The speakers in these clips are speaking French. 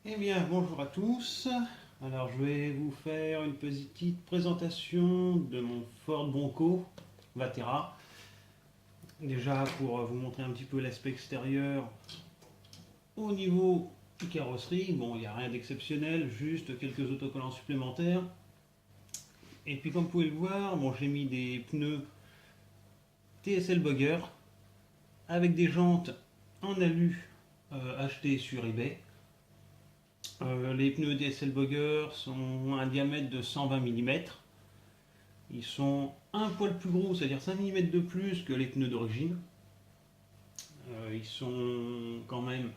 Eh bien, bonjour à tous. Alors, je vais vous faire une petite présentation de mon Ford Bronco Vatera. Déjà, pour vous montrer un petit peu l'aspect extérieur. Au niveau du carrosserie, bon, il n'y a rien d'exceptionnel, juste quelques autocollants supplémentaires. Et puis, comme vous pouvez le voir, bon, j'ai mis des pneus TSL Bugger avec des jantes en alu achetées sur eBay. Les pneus DSL Bugger ont un diamètre de 120 mm. Ils sont un poil plus gros, c'est-à-dire 5 mm de plus que les pneus d'origine. Ils sont quand même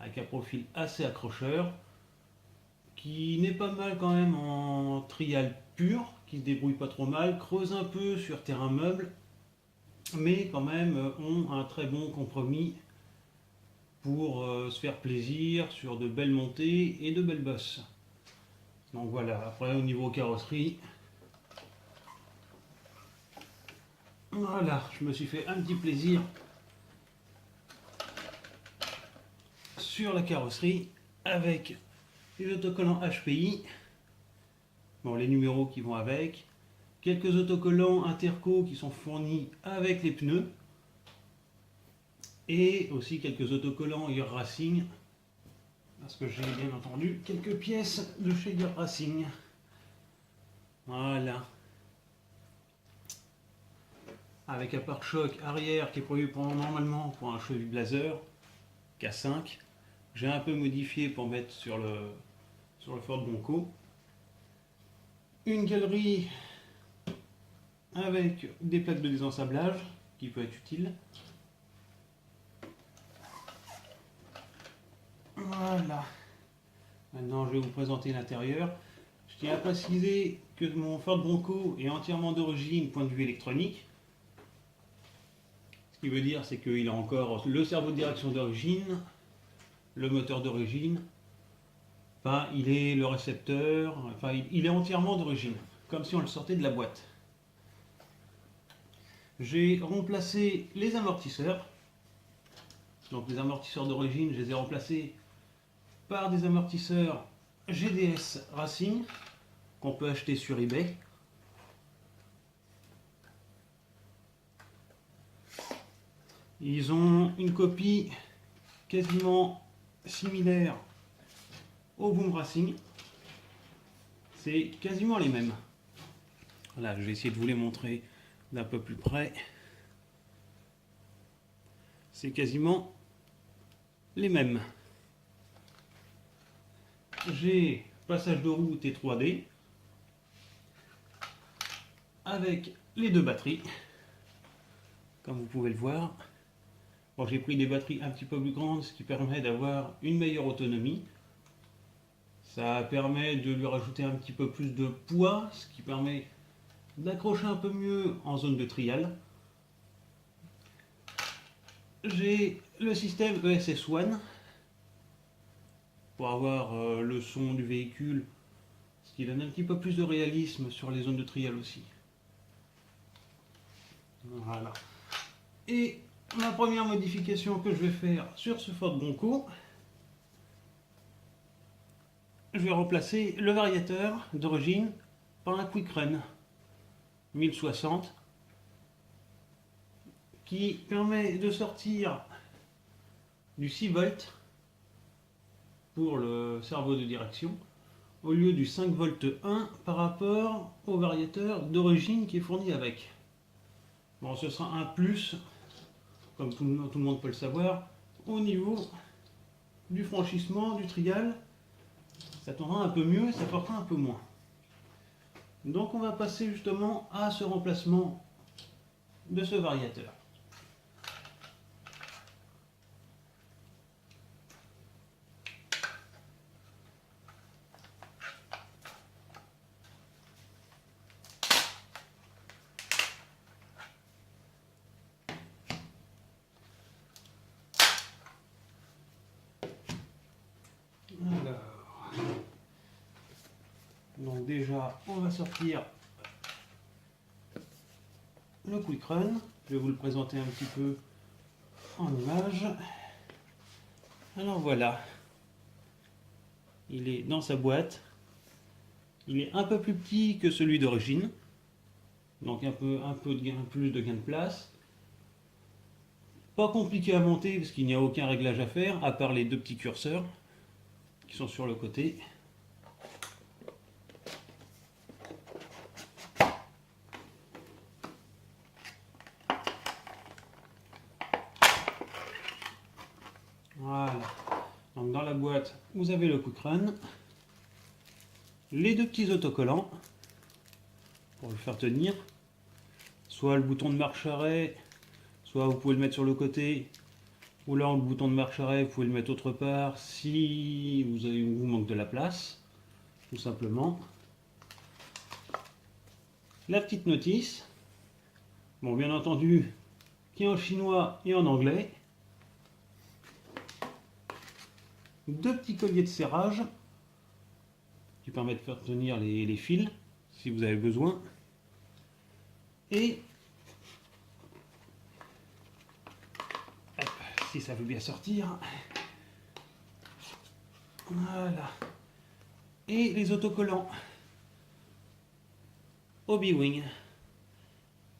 avec un profil assez accrocheur, qui n'est pas mal quand même en trial pur, qui se débrouille pas trop mal, creuse un peu sur terrain meuble, mais quand même ont un très bon compromis pour se faire plaisir sur de belles montées et de belles bosses. Donc voilà, après au niveau carrosserie, voilà, je me suis fait un petit plaisir sur la carrosserie avec les autocollants HPI, bon, les numéros qui vont avec, quelques autocollants Interco qui sont fournis avec les pneus, et aussi quelques autocollants Your Racing, parce que j'ai bien entendu quelques pièces de chez Your Racing. Voilà. Avec un pare-choc arrière qui est prévu normalement pour un Chevy Blazer K5. J'ai un peu modifié pour mettre sur le Ford Bronco. Une galerie avec des plaques de désensablage qui peut être utile. Voilà. Maintenant, je vais vous présenter l'intérieur. Je tiens à préciser que mon Ford Bronco est entièrement d'origine point de vue électronique. Ce qui veut dire, c'est qu'il a encore le cerveau de direction d'origine, le moteur d'origine. Enfin, il est le récepteur. Enfin, il est entièrement d'origine, comme si on le sortait de la boîte. J'ai remplacé les amortisseurs. Donc les amortisseurs d'origine, je les ai remplacés par des amortisseurs GDS Racing qu'on peut acheter sur eBay. Ils ont une copie quasiment similaire au Boom Racing. C'est quasiment les mêmes. Voilà, je vais essayer de vous les montrer d'un peu plus près. C'est quasiment les mêmes. J'ai passage de route et 3D avec les deux batteries, comme vous pouvez le voir. Bon, j'ai pris des batteries un petit peu plus grandes, ce qui permet d'avoir une meilleure autonomie. Ça permet de lui rajouter un petit peu plus de poids, ce qui permet d'accrocher un peu mieux en zone de trial. J'ai le système ESS One pour avoir le son du véhicule, ce qui donne un petit peu plus de réalisme sur les zones de trial aussi. Voilà. Et la première modification que je vais faire sur ce Ford Bronco, je vais remplacer le variateur d'origine par un Quick Run 1060 qui permet de sortir du 6 volts pour le cerveau de direction au lieu du 5 volts 1 par rapport au variateur d'origine qui est fourni avec. Bon, ce sera un plus, comme tout le monde peut le savoir, au niveau du franchissement du trial. Ça tournera un peu mieux et ça portera un peu moins. Donc on va passer justement à ce remplacement de ce variateur. Alors, donc déjà, on va sortir le Quick Run. Je vais vous le présenter un petit peu en image. Alors voilà. il est dans sa boîte. Il est un peu plus petit que celui d'origine, donc un peu plus de gain de place. Pas compliqué à monter parce qu'il n'y a aucun réglage à faire, à part les deux petits curseurs qui sont sur le côté. Voilà. Donc dans la boîte, vous avez le quick run, les deux petits autocollants pour le faire tenir, soit le bouton de marche arrêt, soit vous pouvez le mettre sur le côté, ou là le bouton de marche arrêt, vous pouvez le mettre autre part si vous manque de la place, tout simplement. La petite notice, bon bien entendu, qui est en chinois et en anglais. Deux petits colliers de serrage qui permettent de faire tenir les fils si vous avez besoin. Et hop, si ça veut bien sortir. Voilà. Et les autocollants Hobby-Wing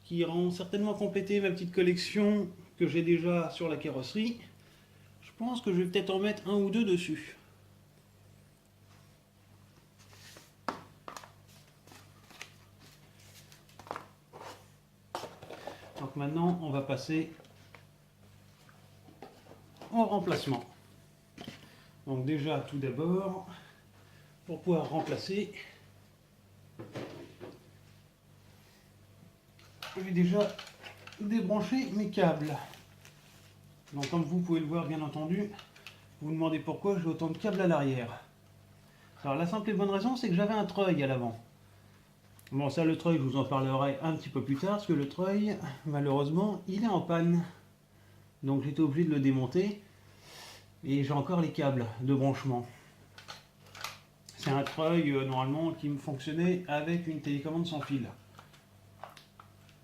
qui iront certainement compléter ma petite collection que j'ai déjà sur la carrosserie. Je pense que je vais peut-être en mettre un ou deux dessus. Donc maintenant, on va passer au remplacement. Donc déjà, tout d'abord, pour pouvoir remplacer, je vais déjà débrancher mes câbles. Donc comme vous pouvez le voir bien entendu, vous vous demandez pourquoi j'ai autant de câbles à l'arrière. Alors la simple et bonne raison, c'est que j'avais un treuil à l'avant. Bon ça le treuil, je vous en parlerai un petit peu plus tard, parce que le treuil, malheureusement, il est en panne. Donc j'étais obligé de le démonter, et j'ai encore les câbles de branchement. C'est un treuil normalement qui me fonctionnait avec une télécommande sans fil.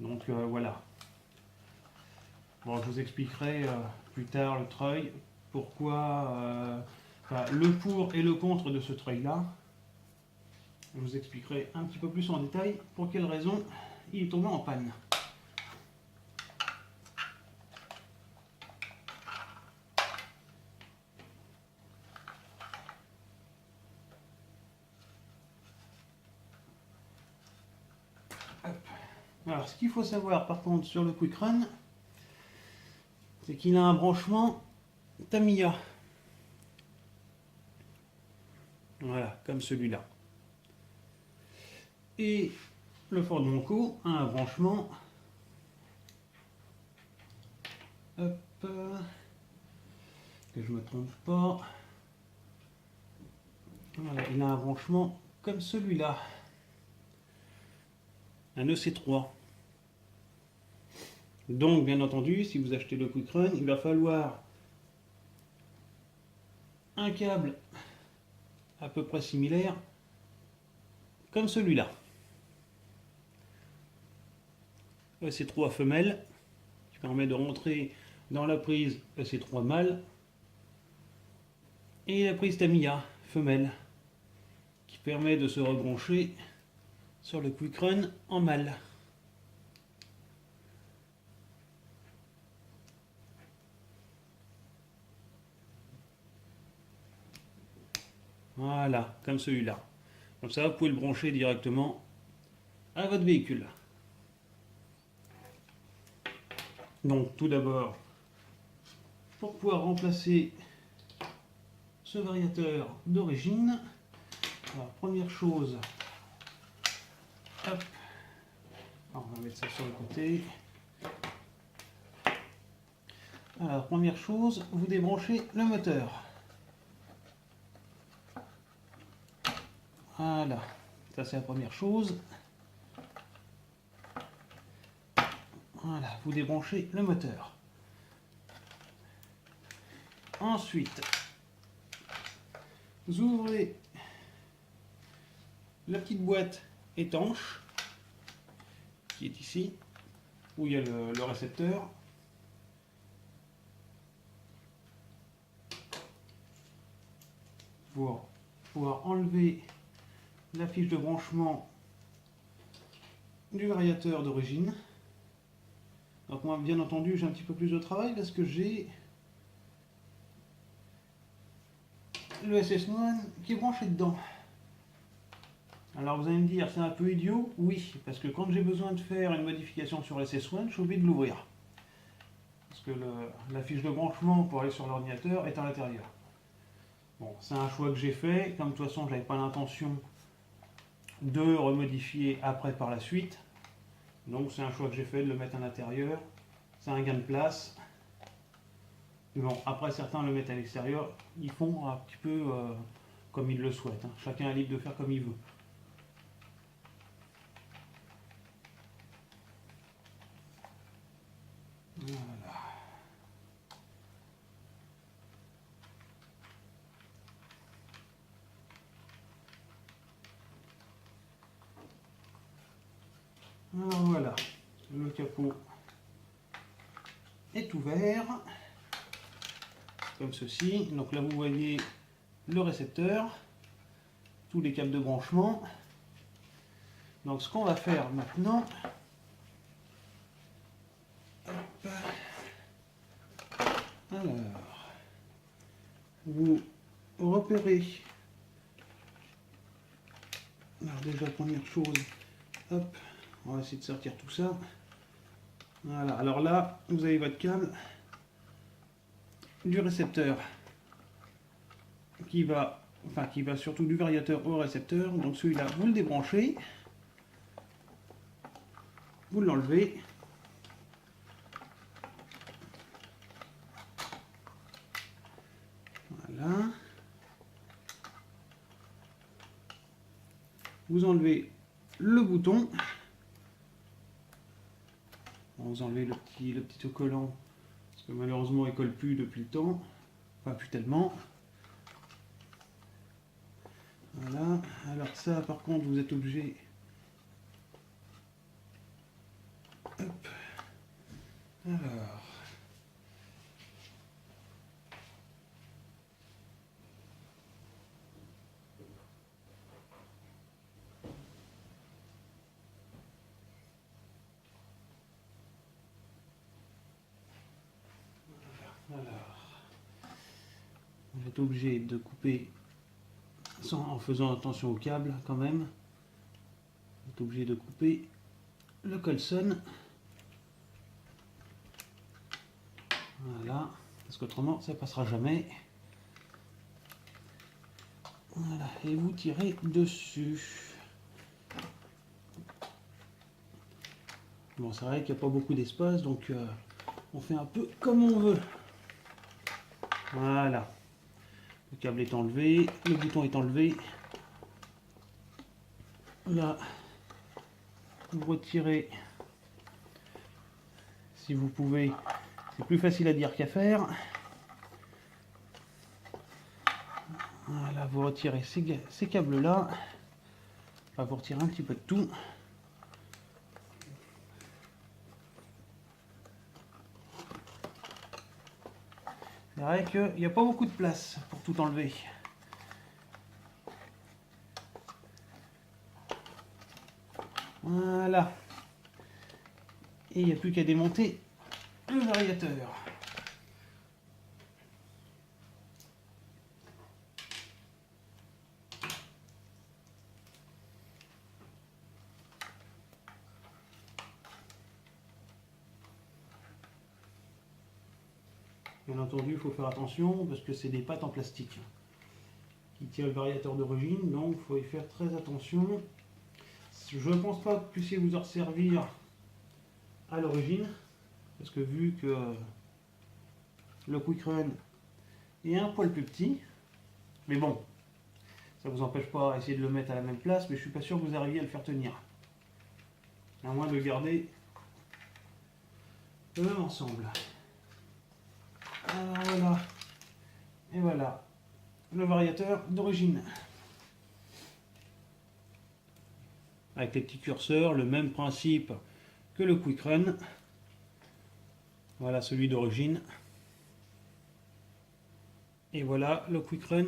Donc voilà. Bon, je vous expliquerai plus tard le treuil, pourquoi, le pour et le contre de ce treuil-là. Je vous expliquerai un petit peu plus en détail pour quelle raison il est tombé en panne. Hop. Alors, ce qu'il faut savoir par contre sur le Quick Run, c'est qu'il a un branchement Tamiya. Voilà, comme celui-là. Et le Ford Bronco a un branchement, hop, que je ne me trompe pas. Voilà, il a un branchement comme celui-là. Un EC3. Donc, bien entendu, si vous achetez le Quick Run, il va falloir un câble à peu près similaire comme celui-là. EC3 femelle qui permet de rentrer dans la prise EC3 mâle et la prise Tamiya femelle qui permet de se rebrancher sur le Quick Run en mâle. Voilà, comme celui-là. Comme ça, vous pouvez le brancher directement à votre véhicule. Donc, tout d'abord, pour pouvoir remplacer ce variateur d'origine, alors, première chose, hop, alors, on va mettre ça sur le côté. Alors, première chose, vous débranchez le moteur. Voilà, ça c'est la première chose. Voilà, vous débranchez le moteur. Ensuite, vous ouvrez la petite boîte étanche qui est ici, où il y a le récepteur. Pour pouvoir enlever la fiche de branchement du variateur d'origine. Donc moi, bien entendu, j'ai un petit peu plus de travail parce que j'ai le SS1 qui est branché dedans. Alors vous allez me dire, c'est un peu idiot? Oui, parce que quand j'ai besoin de faire une modification sur le SS1, je suis obligé de l'ouvrir. Parce que la fiche de branchement pour aller sur l'ordinateur est à l'intérieur. Bon, c'est un choix que j'ai fait. Comme de toute façon, je n'avais pas l'intention de remodifier après par la suite. Donc c'est un choix que j'ai fait de le mettre à l'intérieur. C'est un gain de place. Mais bon, après certains le mettent à l'extérieur. Ils font un petit peu comme ils le souhaitent. Chacun est libre de faire comme il veut. Voilà. Alors voilà, le capot est ouvert, comme ceci. Donc là vous voyez le récepteur, tous les câbles de branchement. Donc ce qu'on va faire maintenant, hop, alors, vous repérez, alors déjà première chose, hop, on va essayer de sortir tout ça. Voilà, alors là, vous avez votre câble du récepteur qui va surtout du variateur au récepteur. Donc celui-là, vous le débranchez, vous l'enlevez. Voilà. Vous enlevez le bouton. Vous enlevez le petit autocollant, parce que malheureusement il colle plus depuis le temps. Enfin, plus tellement. Voilà. Alors ça, par contre, vous êtes obligé. Hop. Alors. Vous êtes obligé de couper en faisant attention au câble quand même. Vous êtes obligé de couper le colson. Voilà, parce qu'autrement ça passera jamais. Voilà, et vous tirez dessus. Bon, c'est vrai qu'il n'y a pas beaucoup d'espace, donc on fait un peu comme on veut. Voilà. Le câble est enlevé, le bouton est enlevé. Là, vous retirez, si vous pouvez. C'est plus facile à dire qu'à faire. Voilà, vous retirez ces câbles-là. Enfin, vous retirez un petit peu de tout. C'est vrai qu'il n'y a pas beaucoup de place pour tout enlever. Voilà. Et il n'y a plus qu'à démonter le variateur. Bien entendu, il faut faire attention parce que c'est des pattes en plastique qui tirent le variateur d'origine, donc il faut y faire très attention. Je ne pense pas que vous puissiez vous en servir à l'origine, parce que vu que le Quick Run est un poil plus petit, mais bon, ça ne vous empêche pas d'essayer de le mettre à la même place, mais je ne suis pas sûr que vous arriviez à le faire tenir. À moins de garder le même ensemble. Alors voilà, et voilà, le variateur d'origine. Avec les petits curseurs, le même principe que le Quick Run. Voilà celui d'origine. Et voilà le Quick Run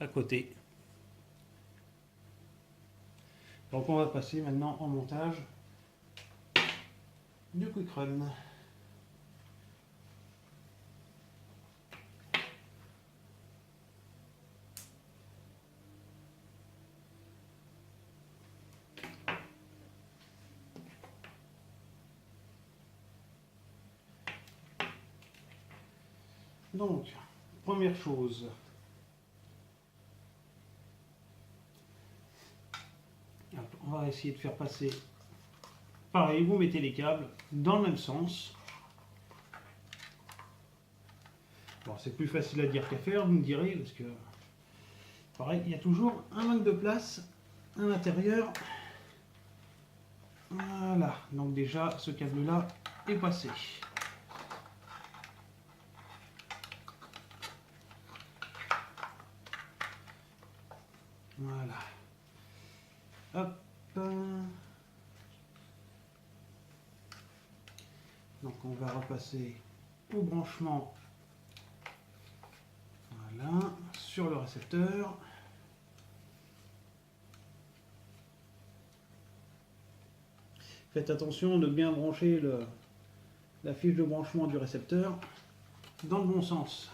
à côté. Donc on va passer maintenant en montage du Quick Run. Donc, première chose, on va essayer de faire passer, pareil, vous mettez les câbles dans le même sens. Bon, c'est plus facile à dire qu'à faire, vous me direz, parce que, pareil, il y a toujours un manque de place à l'intérieur. Voilà, donc déjà, ce câble-là est passé. Voilà. Hop. Donc on va repasser au branchement. Voilà, sur le récepteur. Faites attention de bien brancher la fiche de branchement du récepteur dans le bon sens.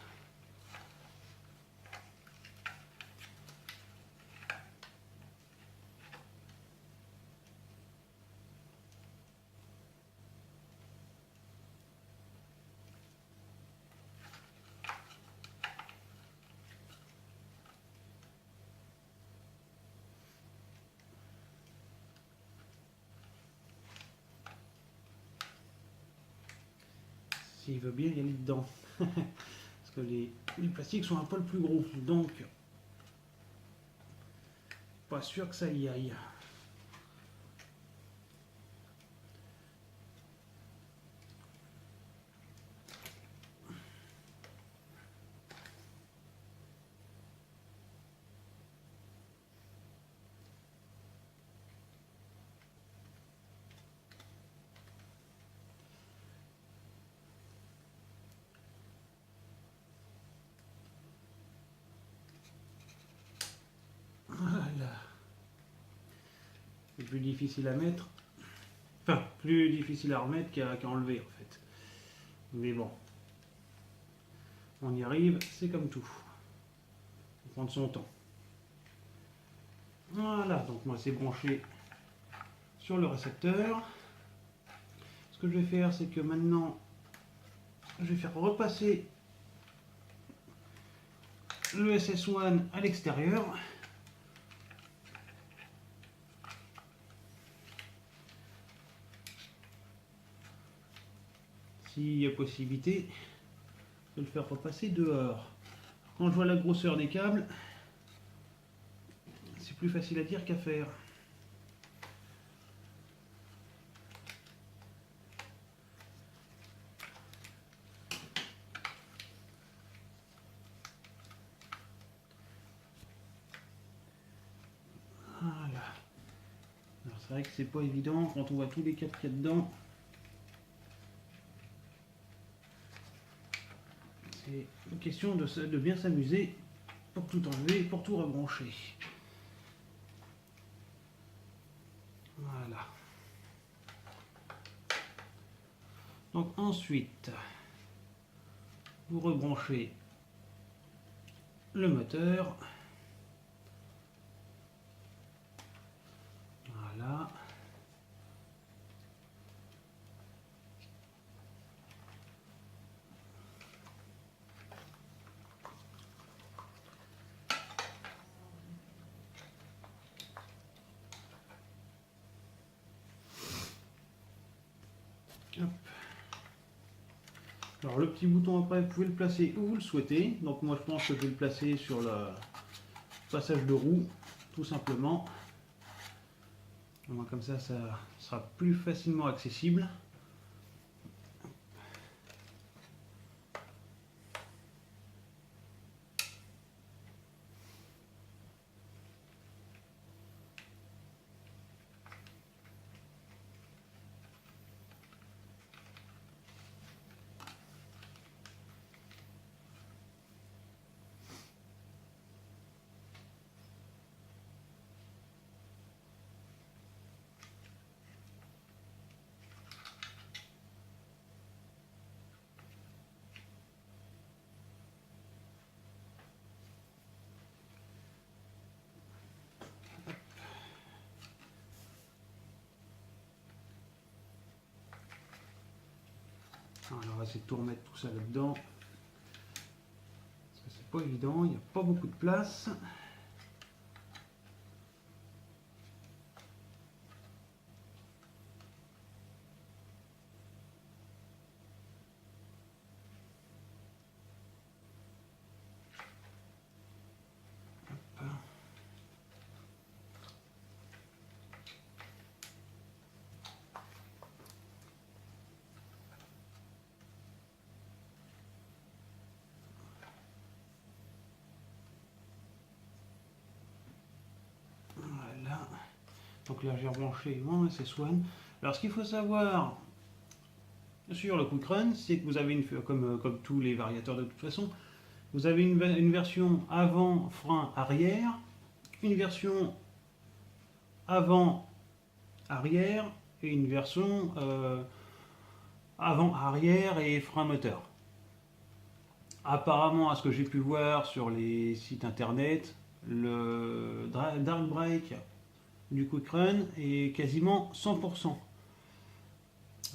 S'il veut bien y aller dedans. Parce que les plastiques sont un peu plus gros. Donc, pas sûr que ça y aille. Voilà. C'est plus difficile à mettre. Enfin, plus difficile à remettre qu'à enlever en fait. Mais bon. On y arrive, c'est comme tout. Il faut prendre son temps. Voilà, donc moi c'est branché sur le récepteur. Ce que je vais faire, c'est que maintenant, je vais faire repasser le SS1 à l'extérieur. S'il y a possibilité de le faire repasser dehors. Quand je vois la grosseur des câbles, c'est plus facile à dire qu'à faire. Voilà. Alors c'est vrai que c'est pas évident quand on voit tous les câbles qu'il y a dedans. C'est une question de bien s'amuser pour tout enlever, pour tout rebrancher. Voilà. Donc ensuite, vous rebranchez le moteur. Voilà. Hop. Alors le petit bouton après, vous pouvez le placer où vous le souhaitez. Donc moi je pense que je vais le placer sur le passage de roue, tout simplement. Comme ça, ça sera plus facilement accessible. Alors, on va essayer de tout remettre tout ça là-dedans. Parce que c'est pas évident, il n'y a pas beaucoup de place. Voilà. Donc là, j'ai rebranché mon SS1. Alors, ce qu'il faut savoir sur le Quick Run, c'est que vous avez comme tous les variateurs de toute façon, vous avez une version avant frein arrière, une version avant arrière et une version avant arrière et frein moteur. Apparemment, à ce que j'ai pu voir sur les sites internet, le Dark Brake du Quick Run est quasiment 100%.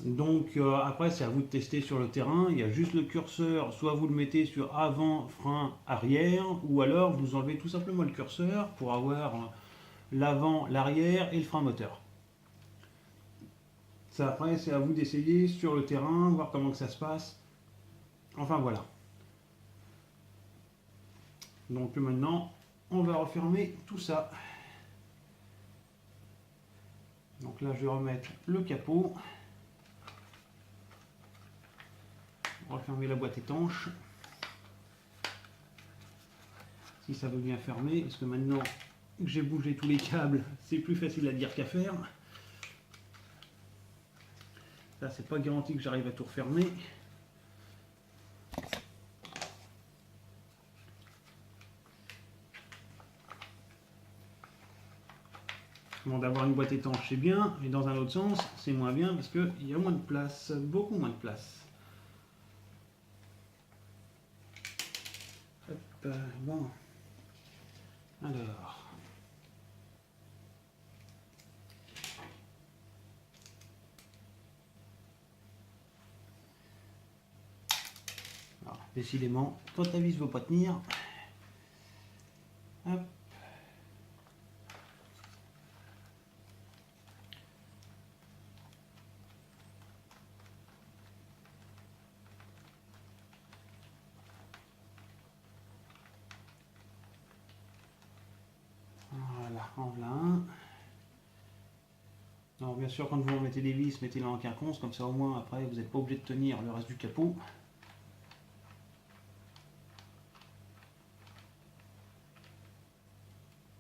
Donc après, c'est à vous de tester sur le terrain. Il y a juste le curseur, soit vous le mettez sur avant, frein, arrière, ou alors vous enlevez tout simplement le curseur pour avoir l'avant, l'arrière et le frein moteur. Ça après, c'est à vous d'essayer sur le terrain, voir comment que ça se passe. Enfin voilà. Donc maintenant, on va refermer tout ça. Donc là, je vais remettre le capot. Refermer la boîte étanche. Si ça veut bien fermer, parce que maintenant que j'ai bougé tous les câbles, c'est plus facile à dire qu'à faire. Là, c'est pas garanti que j'arrive à tout refermer. Bon, d'avoir une boîte étanche, c'est bien, mais dans un autre sens, c'est moins bien parce qu'il y a moins de place, beaucoup moins de place. Hop, bon. Alors. Décidément, quand ta vis ne veut pas tenir. Hop. Voilà, en voilà un. Alors bien sûr, quand vous remettez des vis, mettez-les en quinconce, comme ça au moins après vous n'êtes pas obligé de tenir le reste du capot.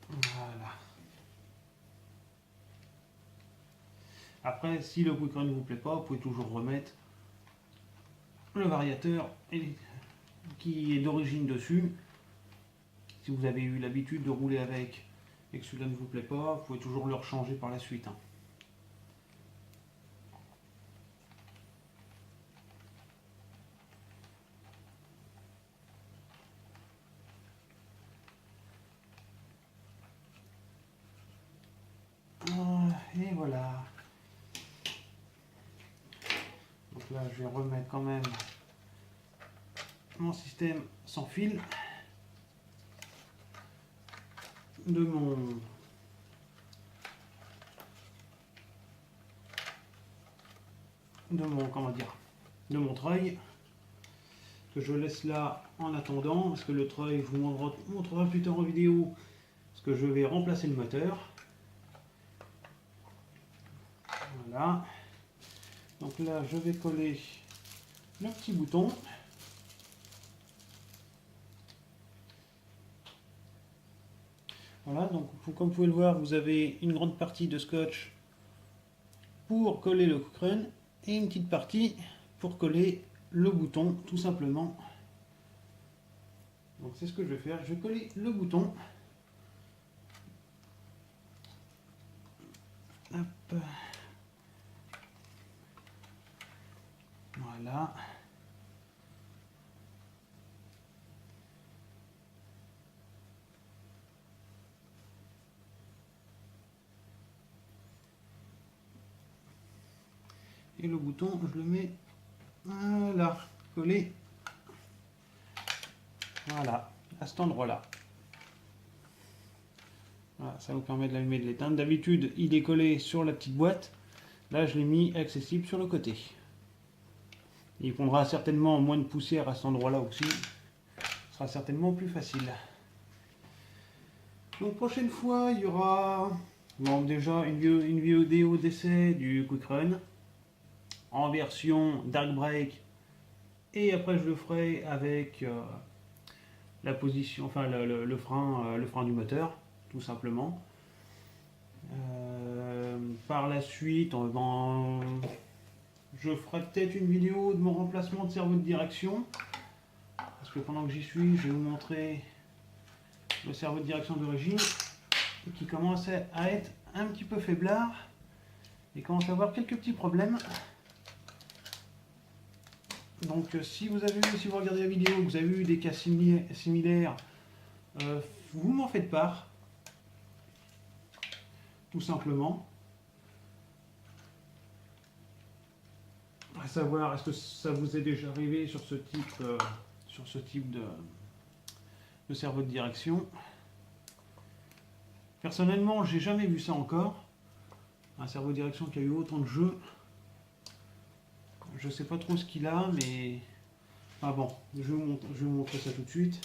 Voilà. Après, si le Quick Run ne vous plaît pas, vous pouvez toujours remettre le variateur qui est d'origine dessus. Si vous avez eu l'habitude de rouler avec et que celui-là ne vous plaît pas, vous pouvez toujours le rechanger par la suite. Et voilà. Donc là, je vais remettre quand même mon système sans fil de mon treuil que je laisse là en attendant parce que le treuil je vous montrera plus tard en vidéo parce que je vais remplacer le moteur. Voilà. Donc là, je vais coller le petit bouton. Voilà, donc comme vous pouvez le voir, vous avez une grande partie de scotch pour coller le Quick Run et une petite partie pour coller le bouton, tout simplement. Donc c'est ce que je vais faire, je vais coller le bouton. Hop. Voilà. Et le bouton, je le mets Voilà, collé. Voilà, à cet endroit-là. Voilà, ça vous permet de l'allumer et de l'éteindre. D'habitude, il est collé sur la petite boîte. Là, je l'ai mis accessible sur le côté. Il prendra certainement moins de poussière à cet endroit-là aussi. Ce sera certainement plus facile. Donc, prochaine fois, il y aura bon, déjà une vidéo d'essai du Quick Run en version Dark Brake. Et après, je le ferai avec la position, enfin le frein du moteur, tout simplement. Par la suite, je ferai peut-être une vidéo de mon remplacement de cerveau de direction. Parce que pendant que j'y suis, je vais vous montrer le cerveau de direction d'origine qui commence à être un petit peu faiblard et commence à avoir quelques petits problèmes. Donc si vous regardez la vidéo, vous avez eu des cas similaires, vous m'en faites part, tout simplement. À savoir, est-ce que ça vous est déjà arrivé sur ce type de cerveau de direction? Personnellement, j'ai jamais vu ça encore. Un cerveau de direction qui a eu autant de jeux. Je sais pas trop ce qu'il a, mais... Ah bon, je vais vous montrer ça tout de suite.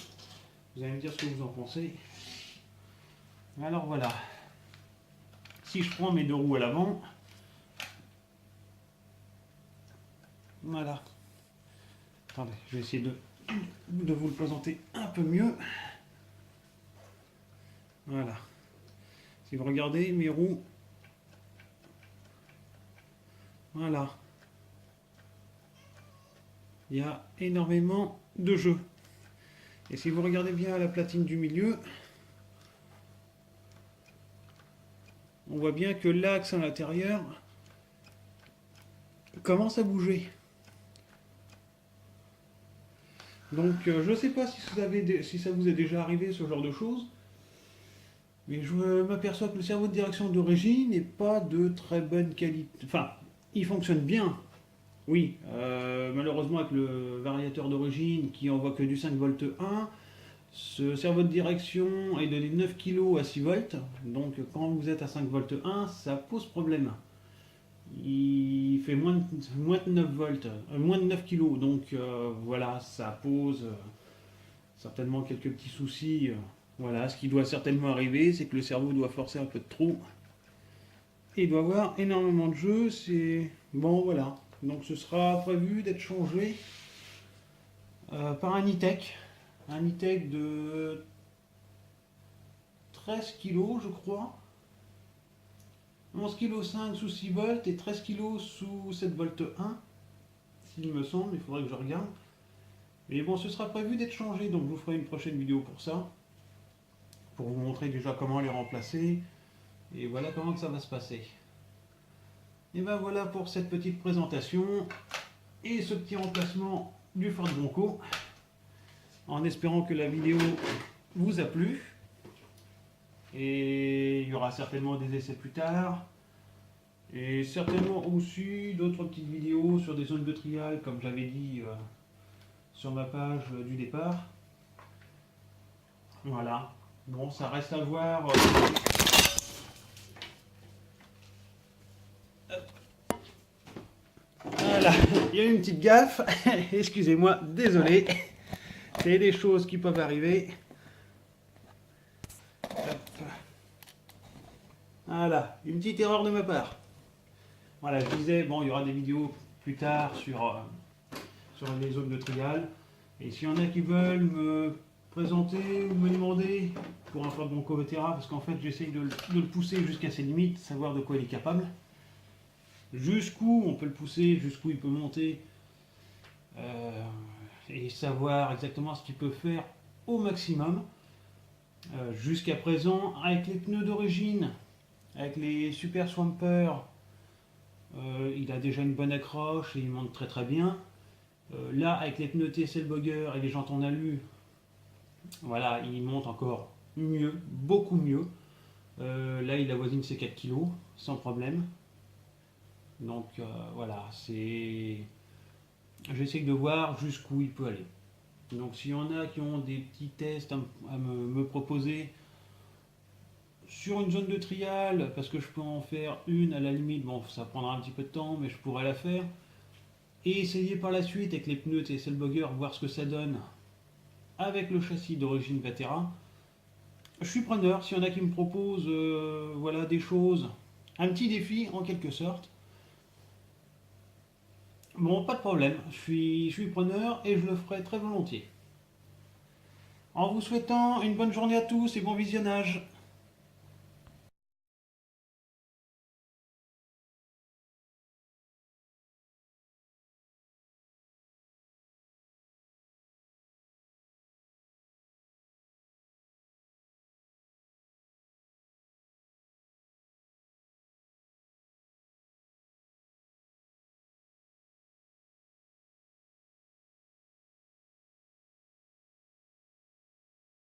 Vous allez me dire ce que vous en pensez. Alors voilà. Si je prends mes deux roues à l'avant... Voilà. Attendez, je vais essayer de vous le présenter un peu mieux. Voilà. Si vous regardez mes roues... Voilà. Il y a énormément de jeux. Et si vous regardez bien la platine du milieu, on voit bien que l'axe à l'intérieur commence à bouger. Donc je ne sais pas si ça vous est déjà arrivé ce genre de choses, mais je m'aperçois que le cerveau de direction d'origine n'est pas de très bonne qualité. Enfin, il fonctionne bien, oui, malheureusement avec le variateur d'origine qui envoie que du 5 volts 1, ce cerveau de direction est donné 9 kg à 6 volts, donc quand vous êtes à 5 volts 1, ça pose problème. Il fait moins de 9 volts, moins de 9 kg, donc voilà, ça pose certainement quelques petits soucis. Voilà, ce qui doit certainement arriver, c'est que le cerveau doit forcer un peu de trop. Et il doit avoir énormément de jeux, c'est... Bon, voilà. Donc ce sera prévu d'être changé par un e-tech. Un e-tech de 13 kg, je crois. 11 kg 5 sous 6 volts et 13 kg sous 7 volts 1. S'il me semble, il faudrait que je regarde. Mais bon, ce sera prévu d'être changé, donc je vous ferai une prochaine vidéo pour ça. Pour vous montrer déjà comment les remplacer. Et voilà comment ça va se passer. Et ben voilà pour cette petite présentation et ce petit remplacement du Ford Bronco. En espérant que la vidéo vous a plu. Et il y aura certainement des essais plus tard. Et certainement aussi d'autres petites vidéos sur des zones de trial, comme j'avais dit sur ma page du départ. Voilà. Bon, ça reste à voir. Voilà, il y a eu une petite gaffe. Excusez-moi, désolé. C'est des choses qui peuvent arriver. Hop. Voilà, une petite erreur de ma part. Voilà, je disais, bon, il y aura des vidéos plus tard sur les zones de trial. Et s'il y en a qui veulent me présenter ou me demander pour un Ford Bronco Vetera, parce qu'en fait j'essaye de le pousser jusqu'à ses limites, savoir de quoi il est capable, jusqu'où on peut le pousser, jusqu'où il peut monter, et savoir exactement ce qu'il peut faire au maximum. Jusqu'à présent, avec les pneus d'origine, avec les Super Swamper, il a déjà une bonne accroche et il monte très très bien. Là, avec les pneus TSL Bogger et les jantes en alu, voilà, il monte encore mieux, beaucoup mieux. Là, il avoisine ses 4 kg sans problème. Donc voilà, c'est... j'essaye de voir jusqu'où il peut aller. Donc s'il y en a qui ont des petits tests à me proposer sur une zone de trial, parce que je peux en faire une à la limite, bon ça prendra un petit peu de temps, mais je pourrais la faire, et essayer par la suite avec les pneus TSL Bugger, voir ce que ça donne avec le châssis d'origine Vatera. Je suis preneur, s'il y en a qui me proposent voilà, des choses, un petit défi en quelque sorte. Bon, pas de problème, je suis preneur et je le ferai très volontiers. En vous souhaitant une bonne journée à tous et bon visionnage.